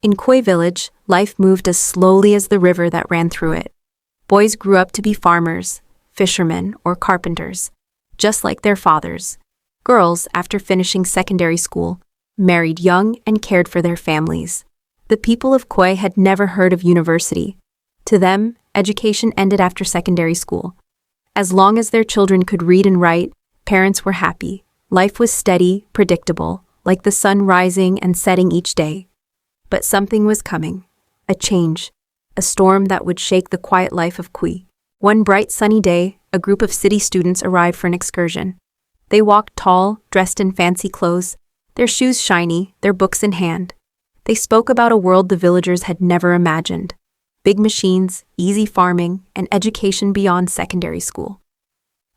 In Kuje village, life moved as slowly as the river that ran through it. Boys grew up to be farmers, fishermen, or carpenters, just like their fathers. Girls, after finishing secondary school, married young and cared for their families. The people of Kuje had never heard of university. To them, education ended after secondary school. As long as their children could read and write, parents were happy. Life was steady, predictable, like the sun rising and setting each day. But something was coming. A change. A storm that would shake the quiet life of Kuje. One bright sunny day, a group of city students arrived for an excursion. They walked tall, dressed in fancy clothes, their shoes shiny, their books in hand. They spoke about a world the villagers had never imagined. Big machines, easy farming, and education beyond secondary school.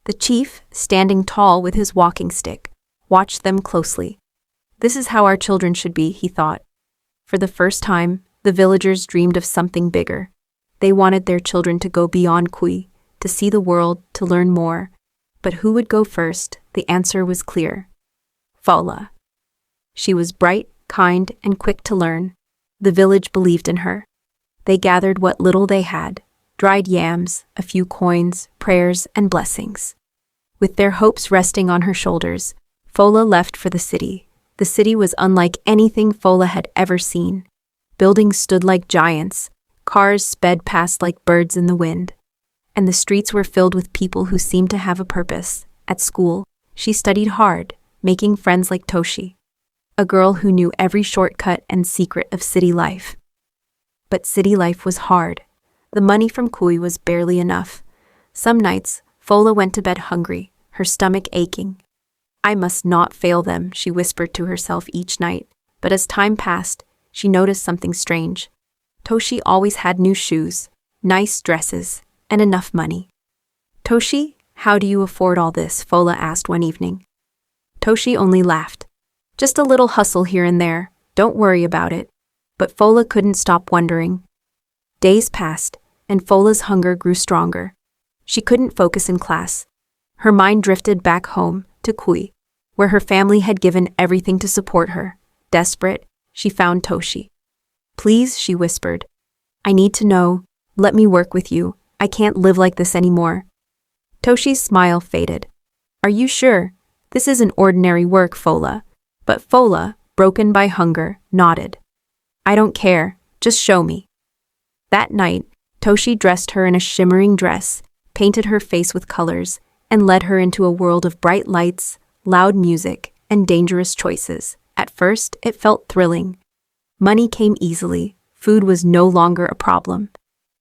The chief, standing tall with his walking stick, watched them closely. This is how our children should be, he thought. For the first time, the villagers dreamed of something bigger. They wanted their children to go beyond Kuje, to see the world, to learn more. But who would go first? The answer was clear. Folake. She was bright, kind, and quick to learn. The village believed in her. They gathered what little they had, dried yams, a few coins, prayers, and blessings. With their hopes resting on her shoulders, Folake left for the city. The city was unlike anything Folake had ever seen. Buildings stood like giants, cars sped past like birds in the wind, and the streets were filled with people who seemed to have a purpose. At school, she studied hard, making friends like Toshi, a girl who knew every shortcut and secret of city life. But city life was hard. The money from Kuje was barely enough. Some nights, Folake went to bed hungry, her stomach aching. I must not fail them, she whispered to herself each night. But as time passed, she noticed something strange. Toshi always had new shoes, nice dresses, and enough money. Toshi, how do you afford all this? Folake asked one evening. Toshi only laughed. Just a little hustle here and there, don't worry about it. But Folake couldn't stop wondering. Days passed, and Folake's hunger grew stronger. She couldn't focus in class. Her mind drifted back home, to Kuje, where her family had given everything to support her. Desperate, she found Toshi. Please, she whispered. I need to know. Let me work with you. I can't live like this anymore. Toshi's smile faded. Are you sure? This isn't ordinary work, Folake. But Folake, broken by hunger, nodded. I don't care. Just show me. That night, Toshi dressed her in a shimmering dress, painted her face with colors, and led her into a world of bright lights, loud music, and dangerous choices. At first, it felt thrilling. Money came easily, food was no longer a problem.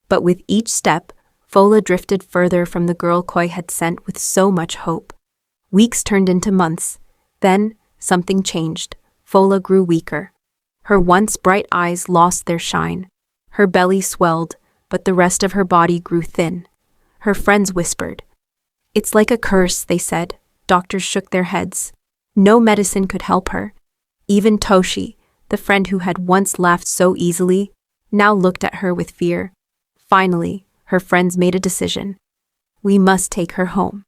But with each step, Folake drifted further from the girl Kuje had sent with so much hope. Weeks turned into months. Then, something changed. Folake grew weaker. Her once bright eyes lost their shine. Her belly swelled, but the rest of her body grew thin. Her friends whispered. It's like a curse, they said. Doctors shook their heads. No medicine could help her. Even Toshi, the friend who had once laughed so easily, now looked at her with fear. Finally, her friends made a decision. We must take her home.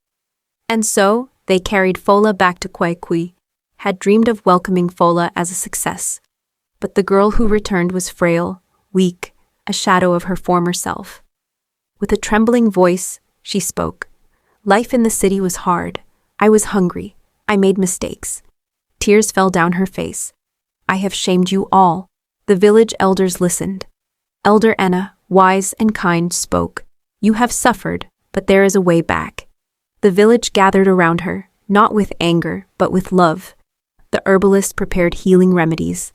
And so, they carried Folake back to Kuje, had dreamed of welcoming Folake as a success. But the girl who returned was frail, weak, a shadow of her former self. With a trembling voice, she spoke. Life in the city was hard. I was hungry. I made mistakes. Tears fell down her face. I have shamed you all. The village elders listened. Elder Enna, wise and kind, spoke. You have suffered, but there is a way back. The village gathered around her, not with anger, but with love. The herbalist prepared healing remedies.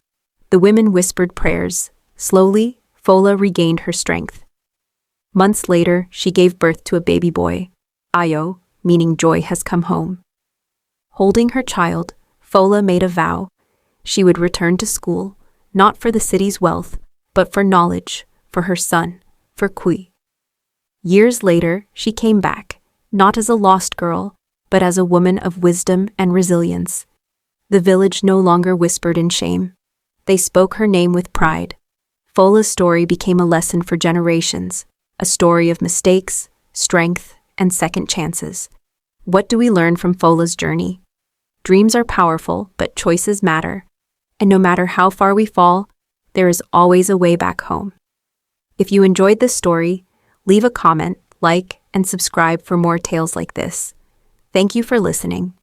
The women whispered prayers. Slowly, Folake regained her strength. Months later, she gave birth to a baby boy. Ayo, meaning joy has come home. Holding her child, Folake made a vow. She would return to school, not for the city's wealth, but for knowledge, for her son, for Kuje. Years later, she came back, not as a lost girl, but as a woman of wisdom and resilience. The village no longer whispered in shame. They spoke her name with pride. Folake's story became a lesson for generations, a story of mistakes, strength, and second chances. What do we learn from Folake's journey? Dreams are powerful, but choices matter. And no matter how far we fall, there is always a way back home. If you enjoyed this story, leave a comment, like, and subscribe for more tales like this. Thank you for listening.